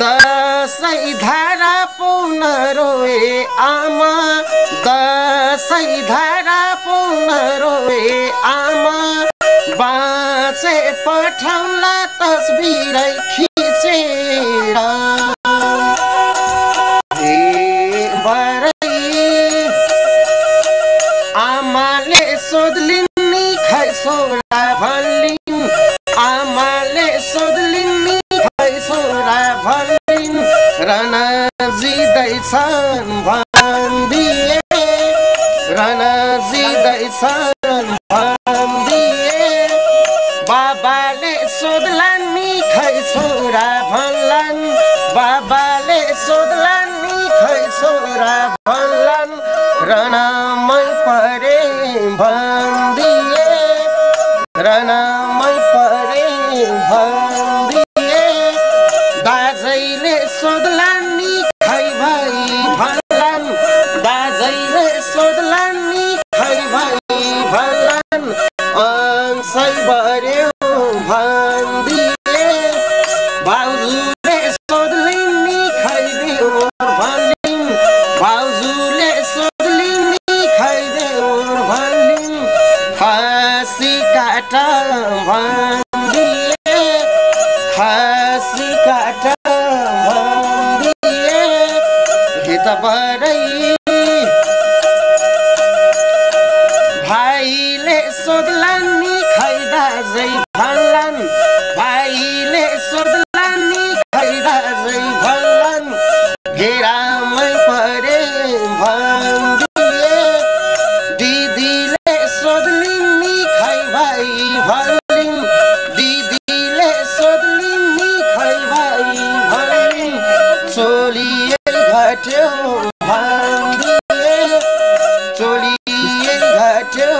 दसैँ धारा पुन रोए आमा दसैँ धारा पुन रोए आमा बाँचे पठाउला तस्बिरै खिचेर आमाले सोध्लिन् नि खै छोरा भन्लिन् आमाले सोध्लिन् नि खै छोरा भन्लिन् रन जिँदैछन् भन्दिए रन जिँदैछन् भन्दिए बाबाले सोध्लान् नि खै छोरा भन्लान् बाबाले सोध्लान् नि खै छोरा भन्लान् रनमै परे भन्दिए रनमै परे भन्दिए दाजैले सोध्लान् नि खै भाइ भन्लान् दाजैले सोध्लान् नि खै भाइ भन्लान् अंशै बर्यो भन्दिए भाउजूले सोध्लिन् नि खै देउर भन्लिन् भाउजूले सोध्लिन् नि खै देउर भन्लिन् खसी काट भन्दिए खसी काट भन्दिए हित बरै भाइले सोध्लान् नि खै दाजै भन्लान् भाइले सोध्लान् नि खै दाजै भन्लान् घेरामै परे भन्दिए दिदीले सोध्लिन् नि खै भाइ भन्लिन् दिदीले सोध्लिन् नि खै भाइ भन्लिन् चोलिए घट्यो भन्दिए चोलिए घट्यो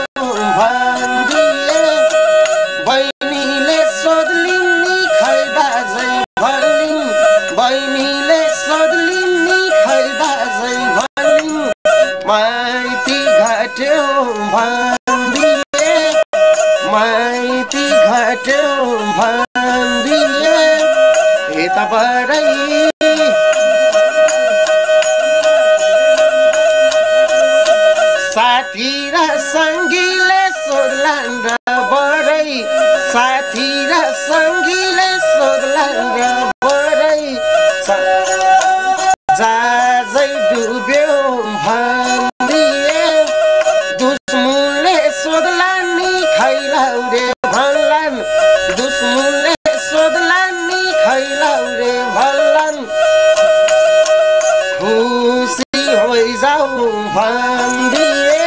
भन्दिए बहिनीले सोध्लिन् नि खै दाजै भन्लिन् बहिनीले सोध्लिन् नि खै दाजै भन्लिन् माइती घट्यो भन्दिए माइती घट्यो भन्दिए यता बरै साथी र सङ्गीले सोध्लान् र बरै साथी र सङ्गीले सोध्लान् र बरै जाजै डुब्यो भन्दिए दुश्मुनले सोध्लान् नि खै लाउरे भन्लान् दुश्मुनले सोध्लान् नि खै लाउरे भन्लान् खुसी होइजाऊ भन्दिए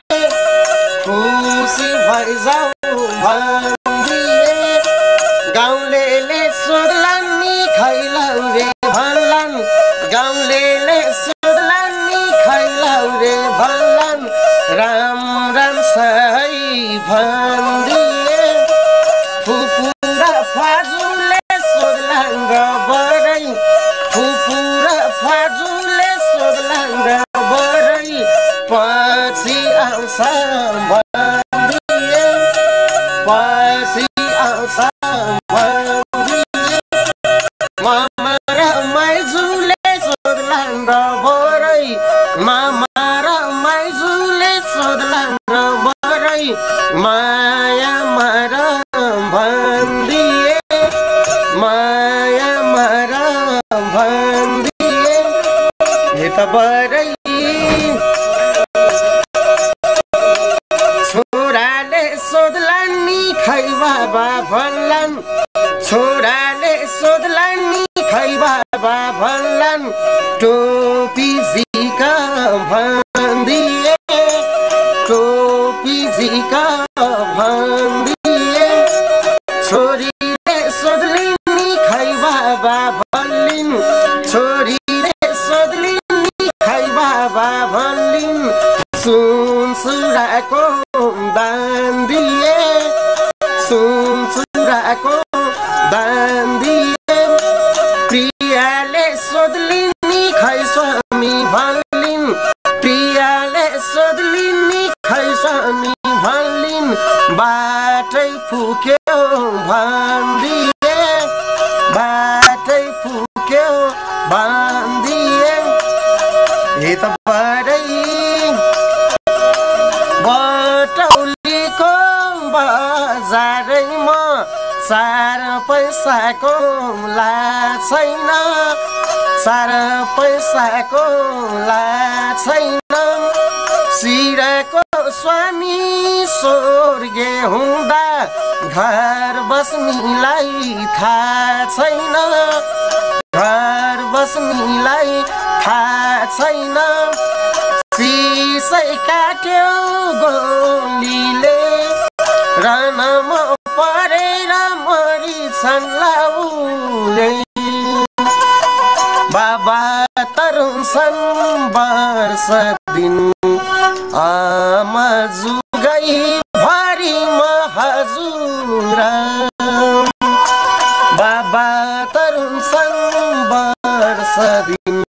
खुसी भइजाऊ भन्दिए गाउँलेले सोध्लान् नि खै लाउरे भन्लान् गाउँलेले सोध्लान् नि खै लाउरे भन्लान् राम राम सही भन्दिए फुपू र फाजुले सोध्लान् र बरै फुपू र फाजुले सोध्लान् र बरै पछि आउँछ भन्दिए पछि आउँछ भन्दिए मामा र माइजूले सोध्लान् र बरै मामा र माइजूले सोध्लान् र बरै माया मर भन्दिए माया मर भन्दिए यता बरै छोराले सोध्लान् नि खै बाबा भन्लान् छोराले सोध्लान् नि खै बाबा भन्लान् टोपी झिका भन्दिए भनिन् सुन सुराको दान दिए सुन सुराको दान दिए प्रियाले सोध्लिन् नि खै स्वामी भनिन् प्रियाले सोध्लिन् नि खै स्वामी भनिन् बाटै फुक्यो भन्दिए बाटै फुक्यो भन्दिए हे त बरै बटौलीको बजारैमा सारा पैसाको ला छैन सारा पैसाको ला छैन सिराको स्वामी स्वर्गे हुँदा घर बस्नेलाई थाहा छैन घर बस्नेलाई थाहा छैन सिसै काट्यो गोलीले रनमा परेर मरिछन् लाउले बाबा तरुन्छन् वर्ष दिन आमा जुगै भरिमा हजुर बाबा तरुन्छन् वर्ष दिन